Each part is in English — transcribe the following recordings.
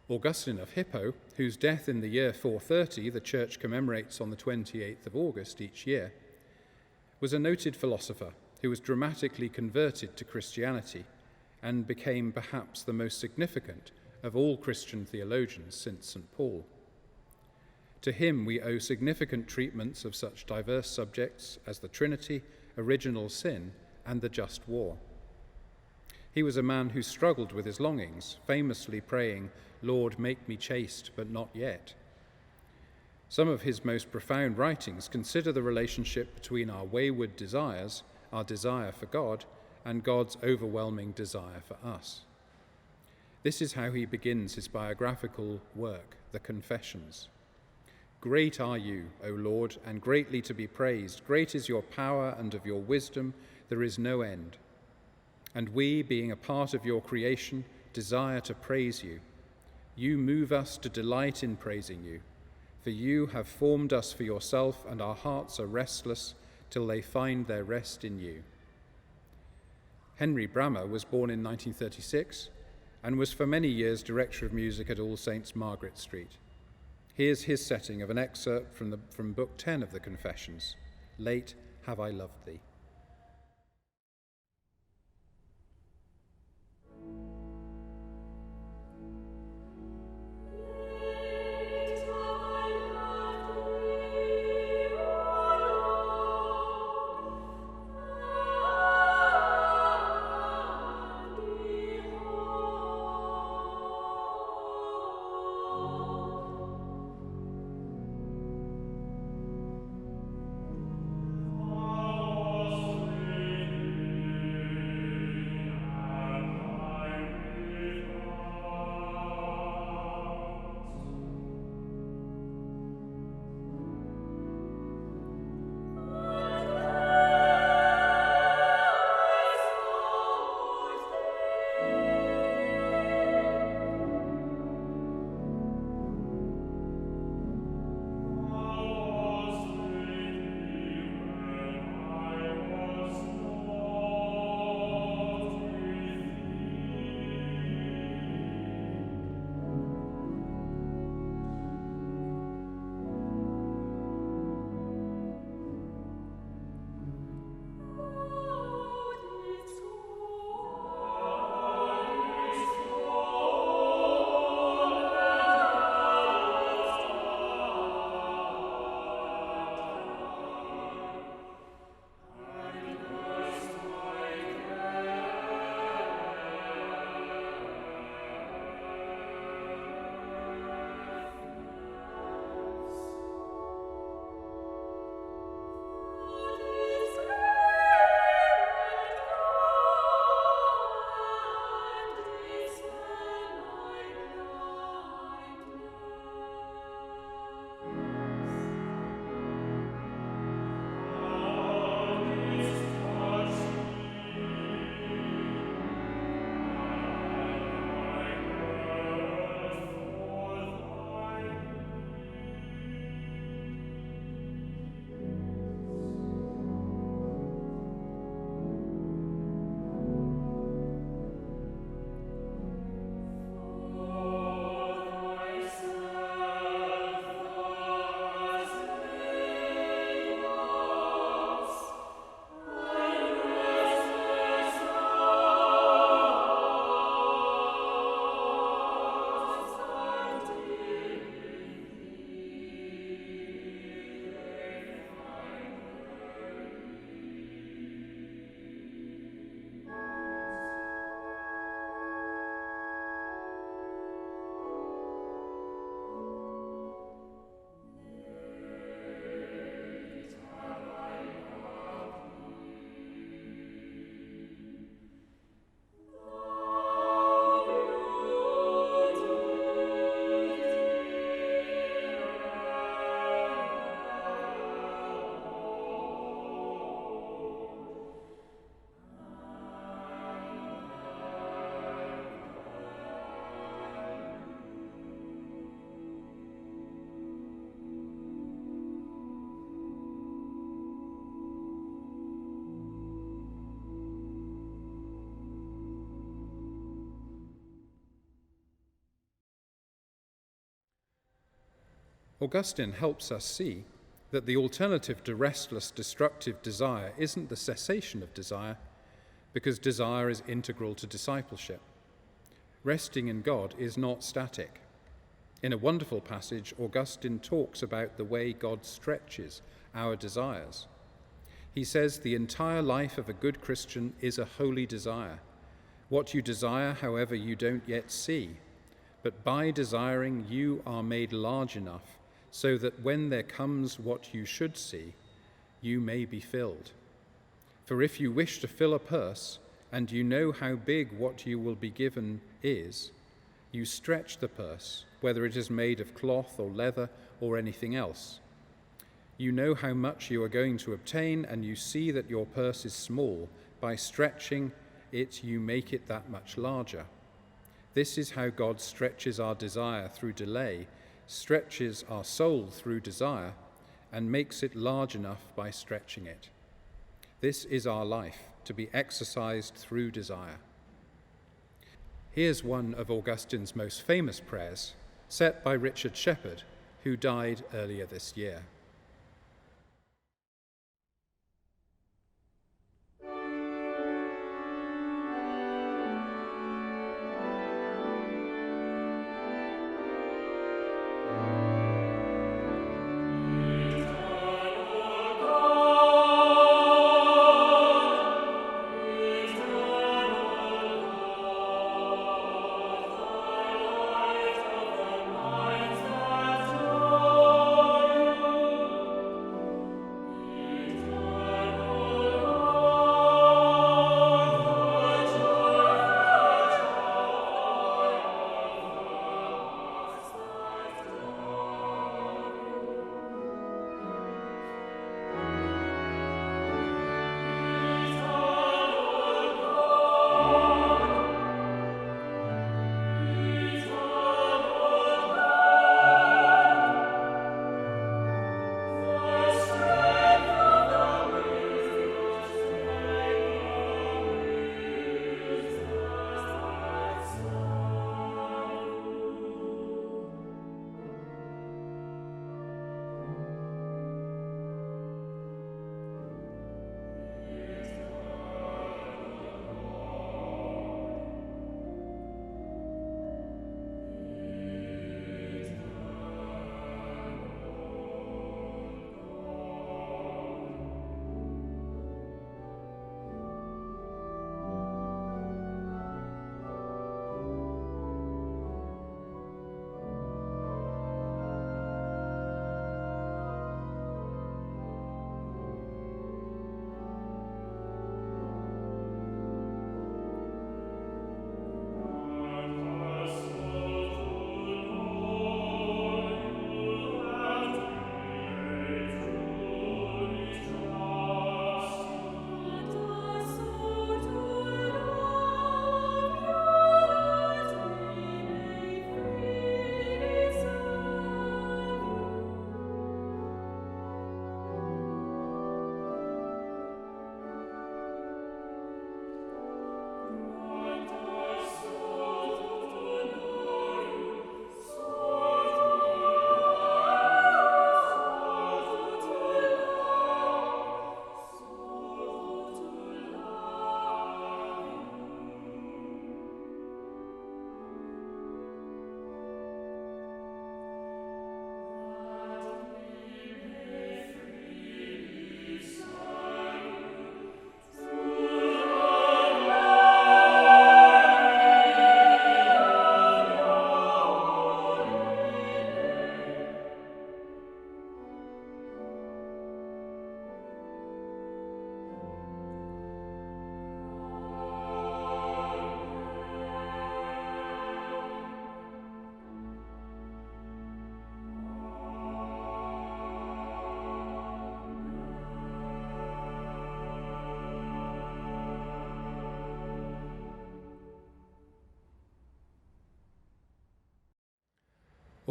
Augustine of Hippo, whose death in the year 430 the Church commemorates on the 28th of August each year, was a noted philosopher who was dramatically converted to Christianity and became perhaps the most significant of all Christian theologians since St. Paul. To him we owe significant treatments of such diverse subjects as the Trinity, original sin, and the just war. He was a man who struggled with his longings, famously praying, "Lord, make me chaste, but not yet." Some of his most profound writings consider the relationship between our wayward desires, our desire for God, and God's overwhelming desire for us. This is how he begins his biographical work, the Confessions. "Great are you, O Lord, and greatly to be praised. Great is your power, and of your wisdom there is no end. And we, being a part of your creation, desire to praise you. You move us to delight in praising you, for you have formed us for yourself, and our hearts are restless till they find their rest in you." Henry Bramma was born in 1936 and was for many years Director of Music at All Saints Margaret Street. Here's his setting of an excerpt from Book 10 of the Confessions, "Late Have I Loved Thee." Augustine helps us see that the alternative to restless, destructive desire isn't the cessation of desire, because desire is integral to discipleship. Resting in God is not static. In a wonderful passage, Augustine talks about the way God stretches our desires. He says the entire life of a good Christian is a holy desire. What you desire, however, you don't yet see, but by desiring you are made large enough so that when there comes what you should see, you may be filled. For if you wish to fill a purse, and you know how big what you will be given is, you stretch the purse, whether it is made of cloth or leather or anything else. You know how much you are going to obtain, and you see that your purse is small. By stretching it, you make it that much larger. This is how God stretches our desire through delay, stretches our soul through desire, and makes it large enough by stretching it. This is our life, to be exercised through desire. Here's one of Augustine's most famous prayers, set by Richard Shephard, who died earlier this year.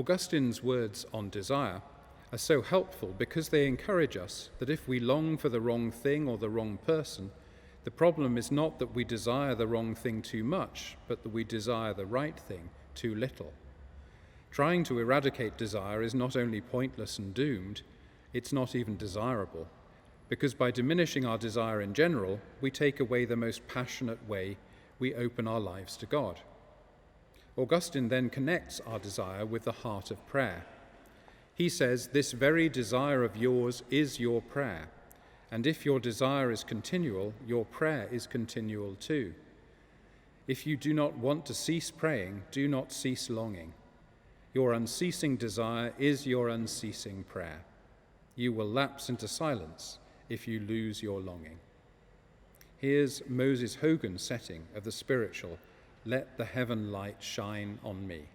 Augustine's words on desire are so helpful because they encourage us that if we long for the wrong thing or the wrong person, the problem is not that we desire the wrong thing too much, but that we desire the right thing too little. Trying to eradicate desire is not only pointless and doomed, it's not even desirable, because by diminishing our desire in general, we take away the most passionate way we open our lives to God. Augustine then connects our desire with the heart of prayer. He says, "This very desire of yours is your prayer, and if your desire is continual, your prayer is continual too. If you do not want to cease praying, do not cease longing. Your unceasing desire is your unceasing prayer. You will lapse into silence if you lose your longing." Here's Moses Hogan's setting of the spiritual, "Let the heaven light shine on me."